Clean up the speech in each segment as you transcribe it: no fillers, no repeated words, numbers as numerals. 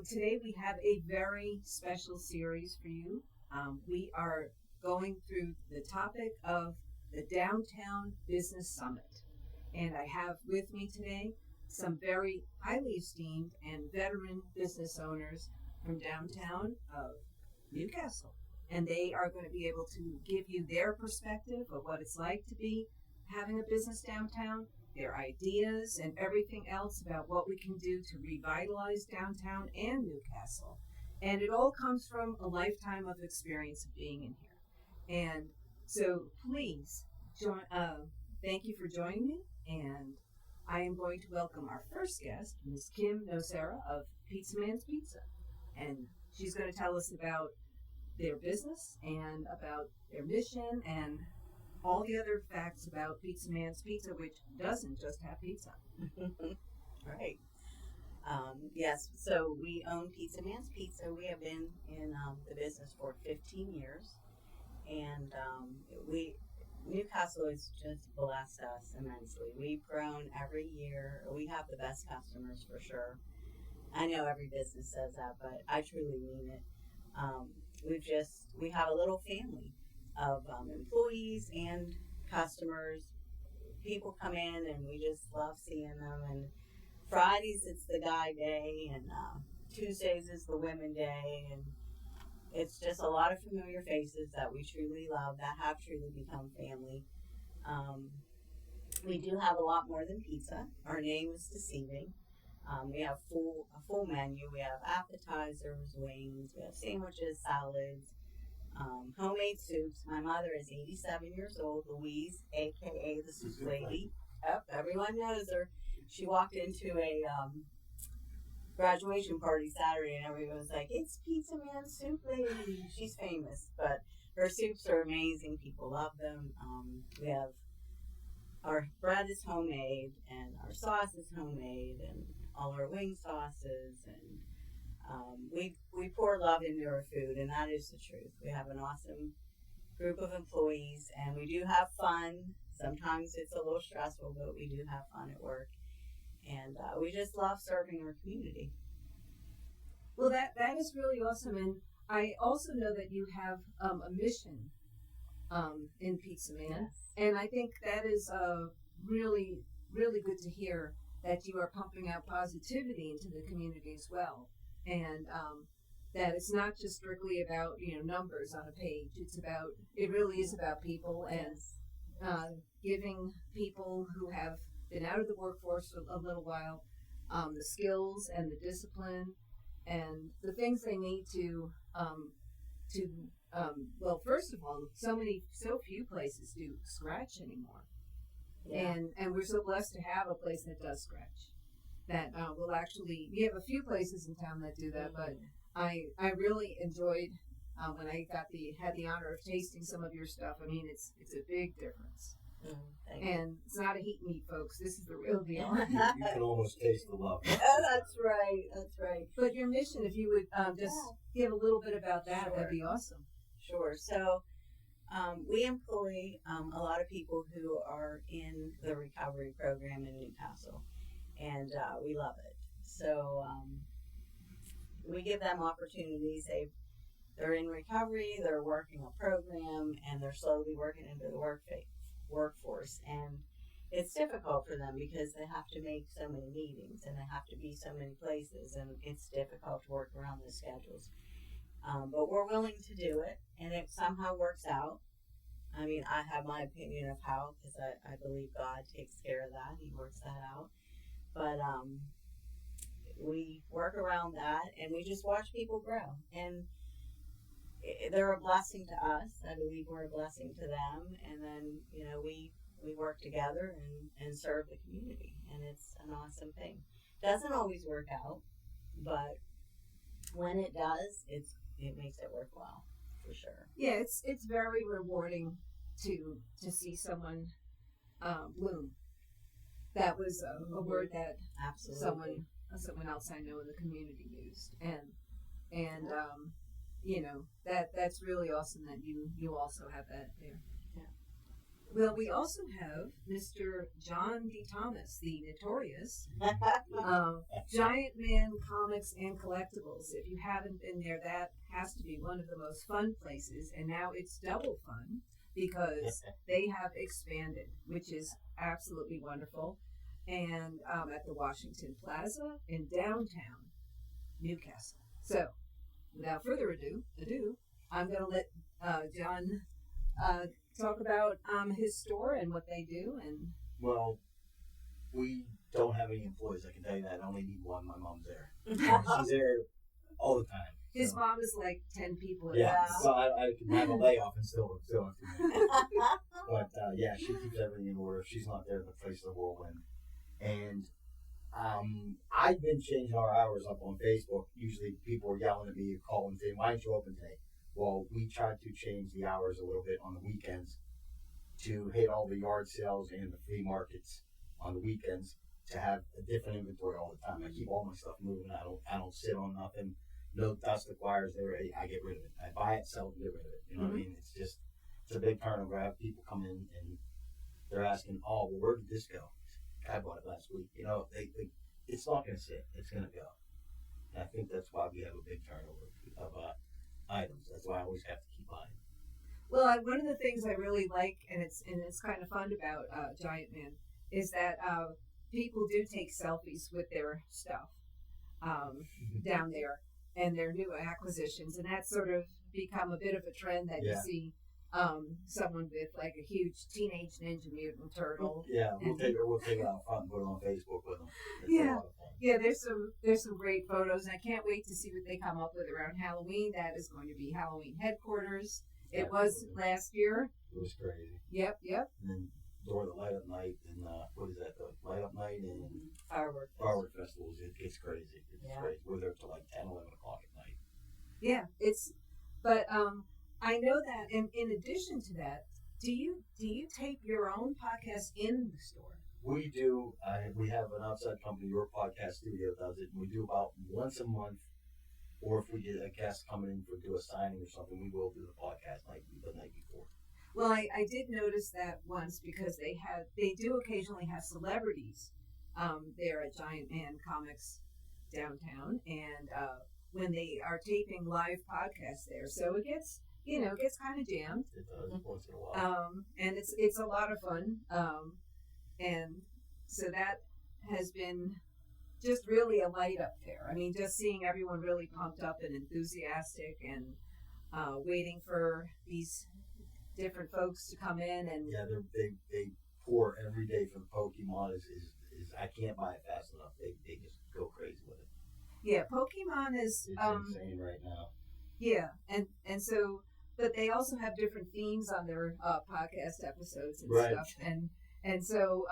Today we have a very special series for you. We are going through the topic of the Downtown Business Summit. And I have with me today some very highly esteemed and veteran business owners from downtown of Newcastle. And they are going to be able to give you their perspective of what it's like to be having a business downtown, their ideas, and everything else about what we can do to revitalize downtown and Newcastle. And it all comes from a lifetime of experience of being in here. And so please join. Thank you for joining me. And I am going to welcome our first guest, Ms. Kim Nocera of Pizza Man's Pizza. And she's going to tell us about their business and about their mission and all the other facts about Pizza Man's Pizza, which doesn't just have pizza. Right. Yes, so we own Pizza Man's Pizza. We have been in the business for 15 years. And Newcastle has just blessed us immensely. We've grown every year. We have the best customers for sure. I know every business says that, but I truly mean it. We have a little family of employees and customers. People come in and we just love seeing them. And Fridays it's the guy day, and Tuesdays is the women day, and it's just a lot of familiar faces that we truly love, that have truly become family. We do have a lot more than pizza. Our name is deceiving. We have a full menu. We have appetizers, wings, we have sandwiches, salads, homemade soups. My mother is 87 years old, Louise, aka the soup lady. Yep, everyone knows her. She walked into a graduation party Saturday and everyone was like, "It's Pizza Man Soup Lady." She's famous, but her soups are amazing. People love them. We have our bread is homemade and our sauce is homemade and all our wing sauces, and we pour love into our food, and that is the truth. We have an awesome group of employees, and we do have fun. Sometimes it's a little stressful, but we do have fun at work, and we just love serving our community. Well, that is really awesome, and I also know that you have a mission in Pizza Man, Yes. and I think that is really, really good to hear that you are pumping out positivity into the community as well, and that it's not just strictly about numbers on a page. It really is about people, and giving people who have been out of the workforce for a little while the skills and the discipline and the things they need to well, first of all, so few places do scratch anymore. Yeah. And we're so blessed to have a place that does scratch. That will actually, we have a few places in town that do that, but I really enjoyed when I had the honor of tasting some of your stuff. I mean, it's a big difference. And it's not a heat and eat, folks. This is the real deal. You can almost taste the love. That's right. But your mission, if you would just give a little bit about that, Sure. that'd be awesome. Sure. So we employ a lot of people who are in the recovery program in Newcastle, and we love it. So we give them opportunities. They're in recovery, they're working a program, and they're slowly working into the workforce. And it's difficult for them because they have to make so many meetings and they have to be so many places, and it's difficult to work around the schedules. But we're willing to do it, and it somehow works out. I mean, I have my opinion of how, because I believe God takes care of that. He works that out. But we work around that, and we just watch people grow. And they're a blessing to us. I believe we're a blessing to them. And then, we work together and serve the community. And it's an awesome thing. Doesn't always work out, but when it does, it makes it worthwhile, for sure. Yeah, it's very rewarding to see someone bloom. That was a word that Absolutely. someone else I know in the community used, and that's really awesome that you also have that there. Yeah. Well, we also have Mr. John D. Thomas, the notorious Giantman Comics and Collectables. If you haven't been there, that has to be one of the most fun places. And now it's double fun because they have expanded, which is absolutely wonderful. And at the Washington Plaza in downtown Newcastle. So, without further ado, I'm going to let John talk about his store and what they do. And Well, we don't have any employees. I can tell you that. I only need one. My mom's there. She's there all the time. his So, mom is like 10 people. At yeah, once. so I can have a layoff and still have to. But yeah, she keeps everything in order. If she's not there, the place is a whirlwind. And I've been changing our hours up on Facebook. Usually people are yelling at me, calling, saying, "Why aren't you open today?" Well, we tried to change the hours a little bit on the weekends to hit all the yard sales and the flea markets on the weekends to have a different inventory all the time. I keep all my stuff moving. I don't sit on nothing. No dust acquires there. I get rid of it. I buy it, sell it, get rid of it. You know what I mean? It's a big turnover. I have people come in and they're asking, "Oh, well, where did this go?" I bought it last week. You know, it's not going to sit. It's going to go. And I think that's why we have a big turnover of items. That's why I always have to keep buying. Well, one of the things I really like, and it's kind of fun about Giantman, is that people do take selfies with their stuff down there and their new acquisitions, and that's sort of become a bit of a trend that you see someone with like a huge Teenage Ninja Mutant Turtle. Yeah, we'll take it out front and put it on Facebook with them. It's a lot of fun. Yeah, there's some great photos, and I can't wait to see what they come up with around Halloween. That is going to be Halloween headquarters. It was last year. It was crazy. Yep. And then during the light up night and what is that? The light up night and Firework festivals. It's crazy. It's crazy. We're there till like 10, 11 o'clock at night. Yeah, but I know that, and in addition to that, do you tape your own podcast in the store? We do. We have an outside company, Your Podcast Studio, does it. And we do about once a month, or if we get a guest coming in to do a signing or something, we will do the podcast the night before. Well, I did notice that once because they do occasionally have celebrities there at Giantman Comics downtown, and when they are taping live podcasts there, so it gets kind of jammed. It does once in a while. And it's a lot of fun. And so that has been just really a light up there. I mean, just seeing everyone really pumped up and enthusiastic and waiting for these different folks to come in. And yeah, they pour every day for the Pokemon. Is I can't buy it fast enough. They just go crazy with it. Yeah, Pokemon is it's insane right now. Yeah, and so, but they also have different themes on their podcast episodes and stuff, and so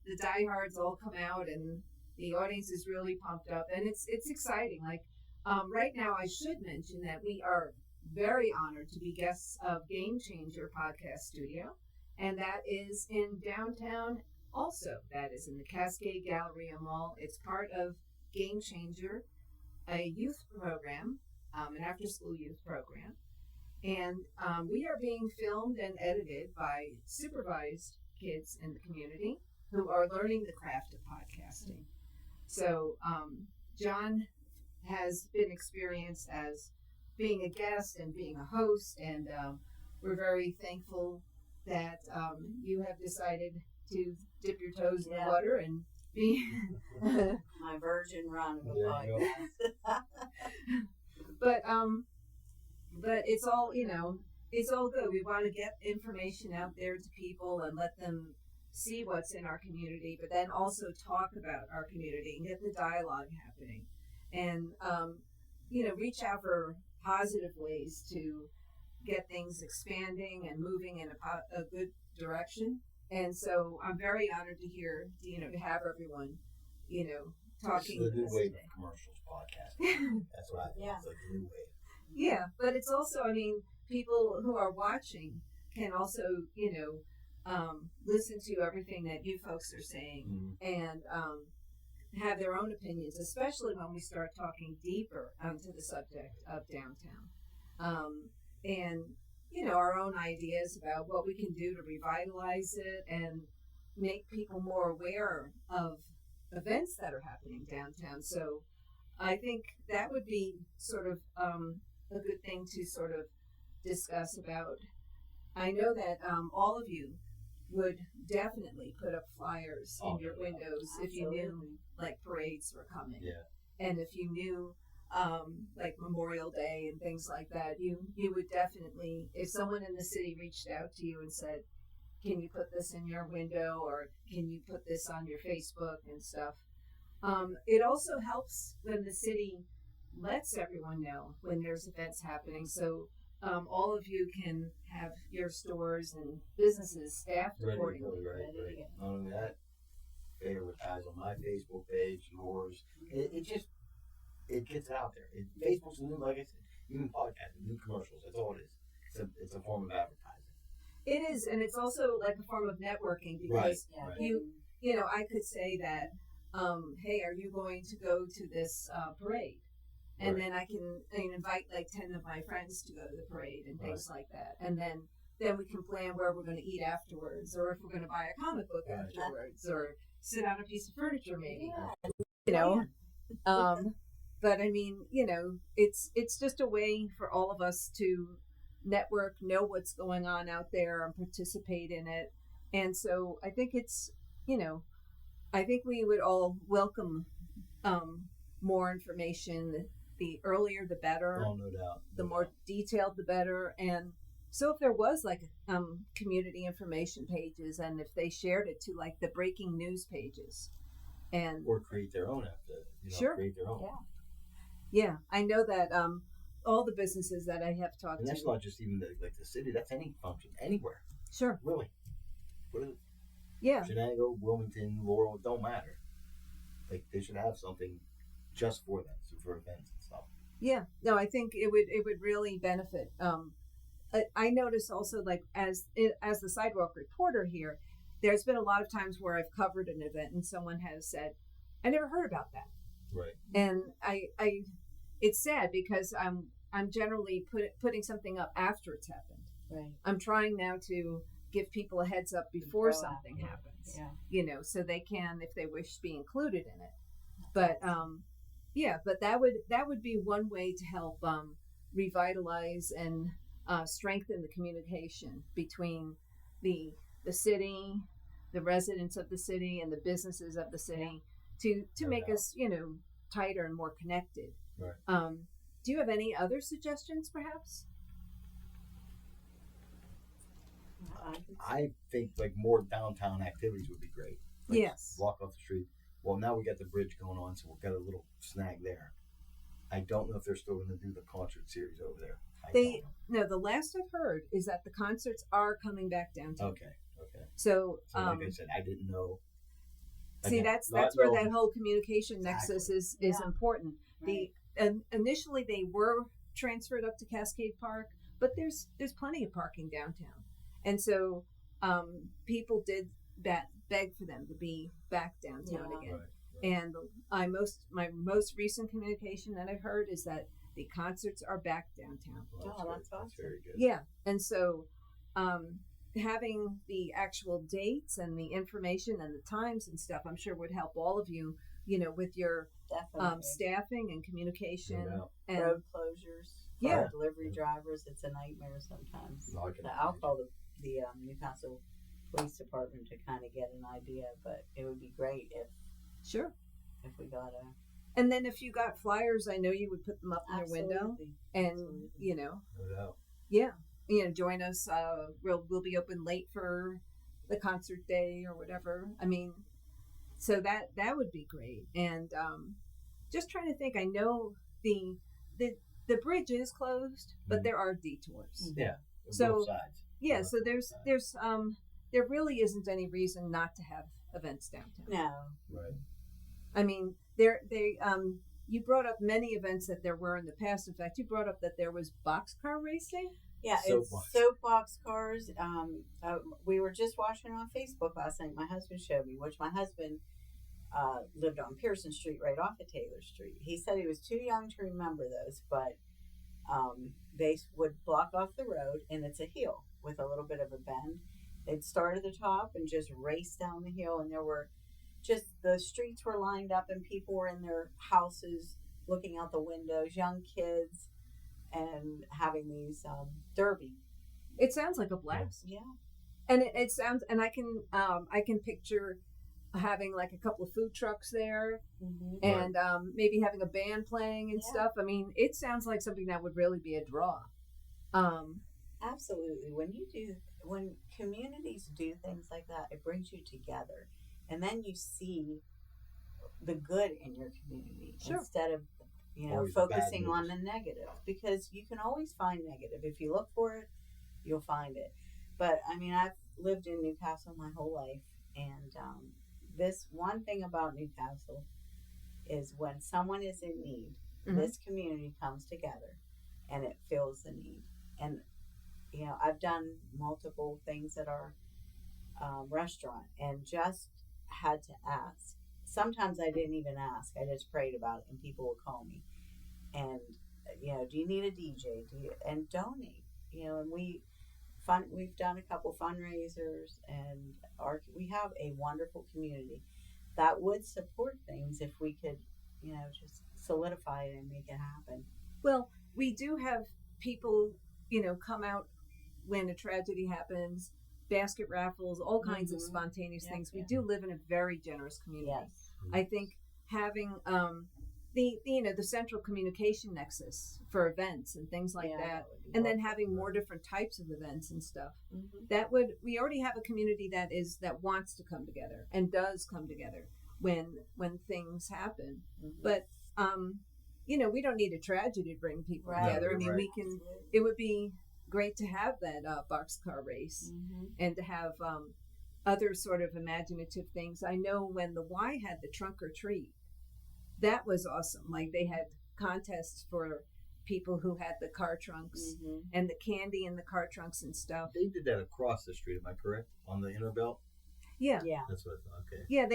the diehards all come out, and the audience is really pumped up, and it's exciting. Like right now, I should mention that we are very honored to be guests of Game Changer Podcast Studio, and that is in downtown. Also, that is in the Cascade Galleria Mall. It's part of Game Changer, a youth program, an after-school youth program. And we are being filmed and edited by supervised kids in the community who are learning the craft of podcasting. So John has been experienced as being a guest and being a host, and we're very thankful that you have decided to dip your toes in the water and be my virgin run of a podcast. But it's all, it's all good. We want to get information out there to people and let them see what's in our community, but then also talk about our community and get the dialogue happening, and reach out for positive ways to get things expanding and moving in a good direction. And so I'm very honored to hear, to have everyone, talking. It's the new wave of commercials podcast. That's what I think. It's like the new wave. Yeah, but it's also, people who are watching can also, listen to everything that you folks are saying and have their own opinions, especially when we start talking deeper onto the subject of downtown. And our own ideas about what we can do to revitalize it and make people more aware of events that are happening downtown. So I think that would be sort of a good thing to sort of discuss about. I know that all of you would definitely put up flyers in your windows if you knew like parades were coming. Yeah. And if you knew like Memorial Day and things like that, you would definitely, if someone in the city reached out to you and said, can you put this in your window or can you put this on your Facebook and stuff? It also helps when the city lets everyone know when there's events happening. So all of you can have your stores and businesses staffed accordingly. Right. Not only that, advertise on my Facebook page, yours. It gets out there. Facebook's a new, like I said, even podcasting, new commercials. That's all it is. It's a form of advertising. It is, and it's also like a form of networking because I could say that, hey, are you going to go to this parade? And then I can invite like 10 of my friends to go to the parade and things like that. And then we can plan where we're going to eat afterwards, or if we're going to buy a comic book afterwards, or sit on a piece of furniture maybe. But I mean, it's just a way for all of us to network, know what's going on out there, and participate in it. And so I think it's, I think we would all welcome more information. The earlier, the better. Oh, no doubt. The more detailed, the better. And so if there was like community information pages, and if they shared it to like the breaking news pages, or create their own after, create their own. Yeah, I know that all the businesses that I have talked to. And that's not just even the city. That's any function, anywhere. Sure. Really. What is it? Yeah. Shenango, Wilmington, Laurel, it don't matter. Like they should have something just for that, so for events and stuff. Yeah. No, I think it would really benefit. I notice also, like as the Sidewalk reporter here, there's been a lot of times where I've covered an event and someone has said, "I never heard about that." Right. And I it's sad because I'm generally putting something up after it's happened. Right. I'm trying now to give people a heads up before something happens. Yeah. So they can, if they wish, be included in it. But but that would be one way to help revitalize and strengthen the communication between the city, the residents of the city, and the businesses of the city to make us tighter and more connected. Right. Do you have any other suggestions, perhaps? I think like more downtown activities would be great. Like Yes. Walk off the street. Well, now we got the bridge going on, so we've got a little snag there. I don't know if they're still going to do the concert series over there. No, the last I've heard is that the concerts are coming back downtown. Okay. So like I said, I didn't know. See, that's where that whole communication nexus is important. Right. Initially they were transferred up to Cascade Park, but there's plenty of parking downtown, and so people did beg for them to be back downtown again. Right. And my most recent communication that I've heard is that the concerts are back downtown. Well, that's awesome. very good. Yeah, and so having the actual dates and the information and the times and stuff, I'm sure would help all of you, with your staffing and communication and road closures. Yeah. For delivery drivers, it's a nightmare sometimes. No, I'll call the Newcastle Police Department to kind of get an idea, but it would be great if we got a. And then if you got flyers, I know you would put them up in your window, and No doubt. join us. We'll be open late for the concert day or whatever. I mean, so that would be great. And just trying to think. I know the bridge is closed, but there are detours. Yeah. So both sides. Yeah. So there's there really isn't any reason not to have events downtown. No. Right. I mean, you brought up many events that there were in the past. In fact, you brought up that there was boxcar racing. Yeah, it's soapbox cars. We were just watching on Facebook last night. My husband showed me, which my husband lived on Pearson Street right off of Taylor Street. He said he was too young to remember those, but they would block off the road, and it's a hill with a little bit of a bend. They'd start at the top and just race down the hill, and there were just the streets were lined up, and people were in their houses looking out the windows, young kids, and having these derby. It sounds like a blast. Yeah, And it sounds, and I can picture having like a couple of food trucks there, and maybe having a band playing and stuff. I mean, it sounds like something that would really be a draw. Absolutely. When communities do things like that, it brings you together, and then you see the good in your community instead of Always focusing bad on news. the negative, because you can always find negative. If you look for it, you'll find it. But I mean, I've lived in Newcastle my whole life, and this one thing about Newcastle is when someone is in need, this community comes together and it fills the need. And I've done multiple things at our restaurant and just had to ask. Sometimes I didn't even ask. I just prayed about it, and people would call me. And do you need a DJ? And donate. And we've done a couple fundraisers, and we have a wonderful community that would support things if we could, just solidify it and make it happen. Well, we do have people, come out when a tragedy happens, basket raffles, all kinds of spontaneous things. We do live in a very generous community. Yes. I think having the central communication nexus for events and things like that, and then having more different types of events and stuff. We already have a community that wants to come together and does come together when things happen. But we don't need a tragedy to bring people together. I mean, we can. It would be great to have that boxcar race and to have other sort of imaginative things. I know when the Y had the trunk or treat, that was awesome. Like, they had contests for people who had the car trunks and the candy in the car trunks and stuff. They did that across the street, am I correct? On the inner belt? Yeah. That's what I thought. Okay. Yeah,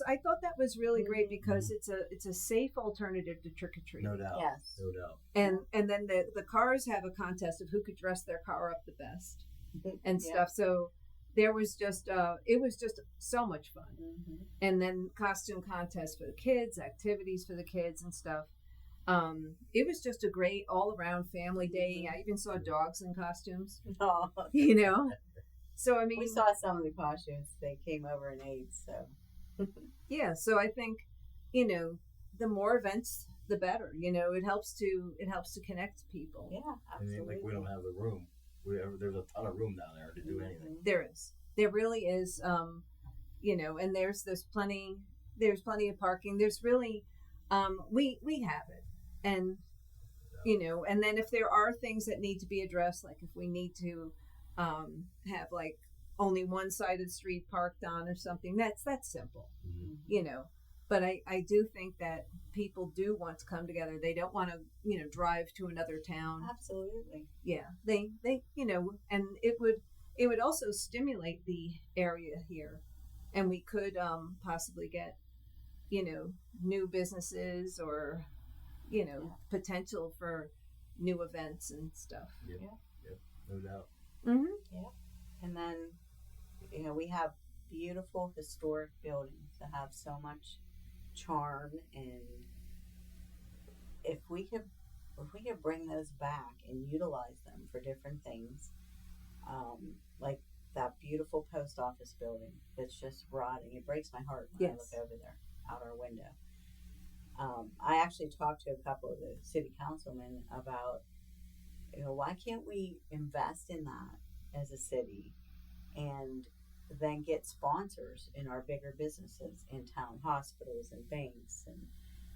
I thought that was really great because it's a safe alternative to trick or treat. No doubt. Yes. No doubt. And then the cars have a contest of who could dress their car up the best and stuff. So there was just it was just so much fun. And then costume contests for the kids, activities for the kids and stuff. It was just a great all around family day. I even saw dogs in costumes. Oh. So I mean, we saw some of the costumes. They came over and ate. So yeah. So I think the more events, the better. It helps to connect people. Yeah, absolutely. We don't have the room. There's a ton of room down there to do anything. There really is. And there's plenty of parking. There's really, we have it, and and then if there are things that need to be addressed, like if we need to have like only one side of the street parked on or something, that's simple. But I do think that people do want to come together. They don't want to drive to another town. Absolutely. Yeah, they and it would also stimulate the area here, and we could possibly get new businesses or potential for new events and stuff. Yep, no doubt. Yeah. And then we have beautiful historic buildings that have so much charm, and if we could bring those back and utilize them for different things, like that beautiful post office building that's just rotting. It breaks my heart when I look over there out our window. I actually talked to a couple of the city councilmen about, why can't we invest in that as a city and then get sponsors in our bigger businesses in town, hospitals and banks,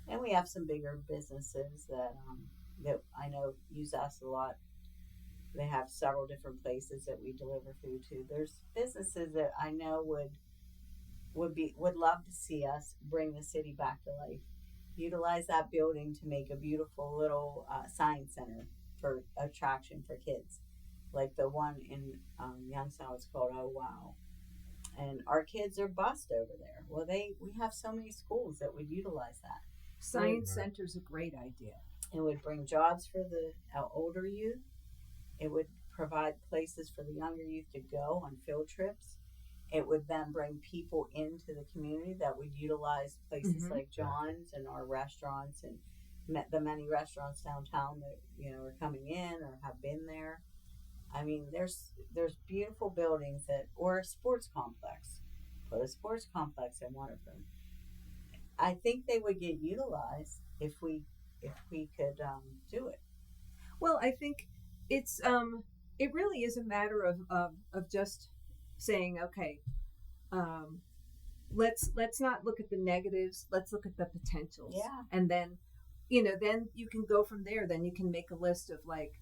and we have some bigger businesses that I know use us a lot. They have several different places that we deliver food to. There's businesses that I know would love to see us bring the city back to life. Utilize that building to make a beautiful little science center for attraction for kids, like the one in Youngstown. It's called Oh Wow, and our kids are bused over there. Well, we have so many schools that would utilize that. Science center's a great idea. It would bring jobs for our older youth. It would provide places for the younger youth to go on field trips. It would then bring people into the community that would utilize places like John's and our restaurants and the many restaurants downtown that are coming in or have been there. I mean, there's beautiful buildings or a sports complex. Put a sports complex in one of them. I think they would get utilized if we could do it. Well, I think it's it really is a matter of just saying, okay, let's not look at the negatives. Let's look at the potentials. Yeah. And then, then you can go from there. Then you can make a list of like,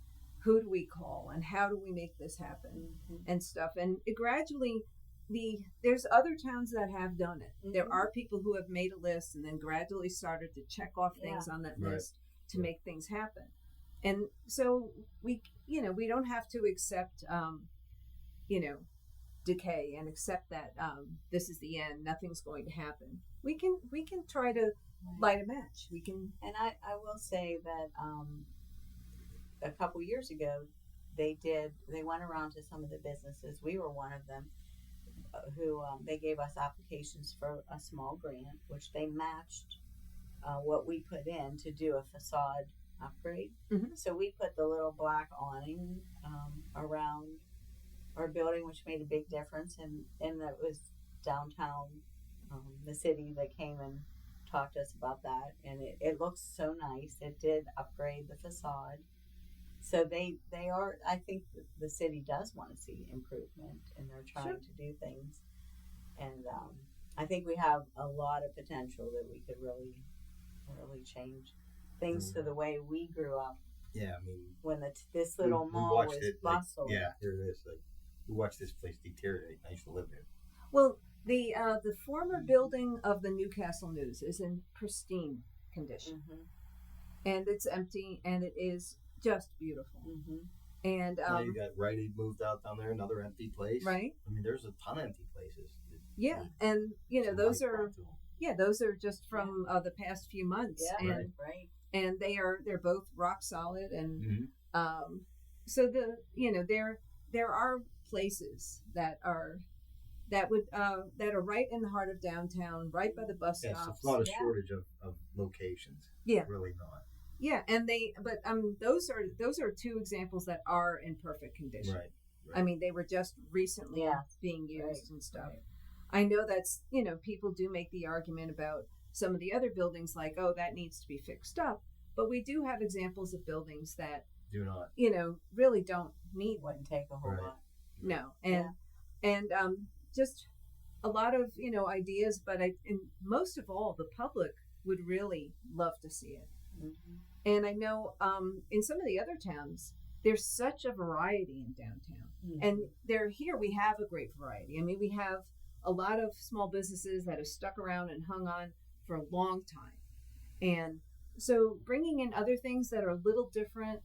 who do we call and how do we make this happen and stuff. And it gradually, there's other towns that have done it. There are people who have made a list and then gradually started to check off things on that list to make things happen. And so we don't have to accept, decay and accept that this is the end. Nothing's going to happen. We can try to light a match. We can. And I will say that a couple years ago, they went around to some of the businesses. We were one of them. Who they gave us applications for a small grant, which they matched what we put in to do a facade upgrade. So we put the little black awning around our building, which made a big difference. And that was downtown, the city that came and talked to us about that. And it looks so nice. It did upgrade the facade. So they are, I think the city does want to see improvement and they're trying to do things. And I think we have a lot of potential that we could really, really change things to the way we grew up. Yeah, I mean, when this little mall was bustle. Here it is. Like, we watched this place deteriorate. I used to live there. Well, the former building of the Newcastle News is in pristine condition. And it's empty and it is just beautiful. And now you got Rite Aid moved out down there, another empty place. Right. I mean, there's a ton of empty places. Yeah, and those are just from the past few months. Yeah, and and they're both rock solid. And so there are places that are right in the heart of downtown, right by the bus stops. Yes, it's not a shortage of locations. Yeah, really not. Yeah, and those are two examples that are in perfect condition. Right. I mean, they were just recently being used and stuff. Right. I know that's people do make the argument about some of the other buildings, like, oh, that needs to be fixed up. But we do have examples of buildings that do not, really don't need. Wouldn't take a whole lot. No, and just a lot of ideas, but and most of all, the public would really love to see it. And I know in some of the other towns, there's such a variety in downtown. And here we have a great variety. I mean, we have a lot of small businesses that have stuck around and hung on for a long time. And so bringing in other things that are a little different,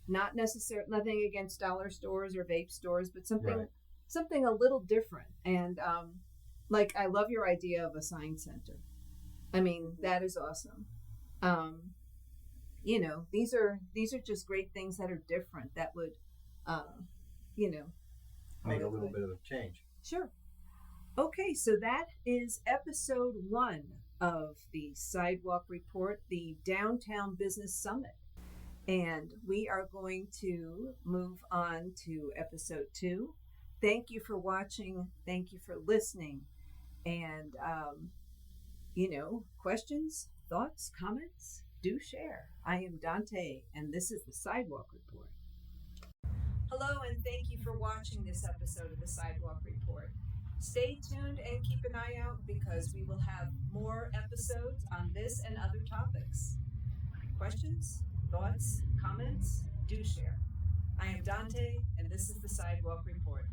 not necessarily, nothing against dollar stores or vape stores, but something a little different. And like, I love your idea of a sign center. I mean, that is awesome. These are just great things that are different that would, make a little bit of a change. Sure. Okay, so that is episode 1 of the Sidewalk Report, the Downtown Business Summit. And we are going to move on to episode 2. Thank you for watching. Thank you for listening. And, questions, thoughts, comments, do share. I am Dante, and this is the Sidewalk Report. Hello, and thank you for watching this episode of the Sidewalk Report. Stay tuned and keep an eye out because we will have more episodes on this and other topics. Questions, thoughts, comments, do share. I am Dante, and this is the Sidewalk Report.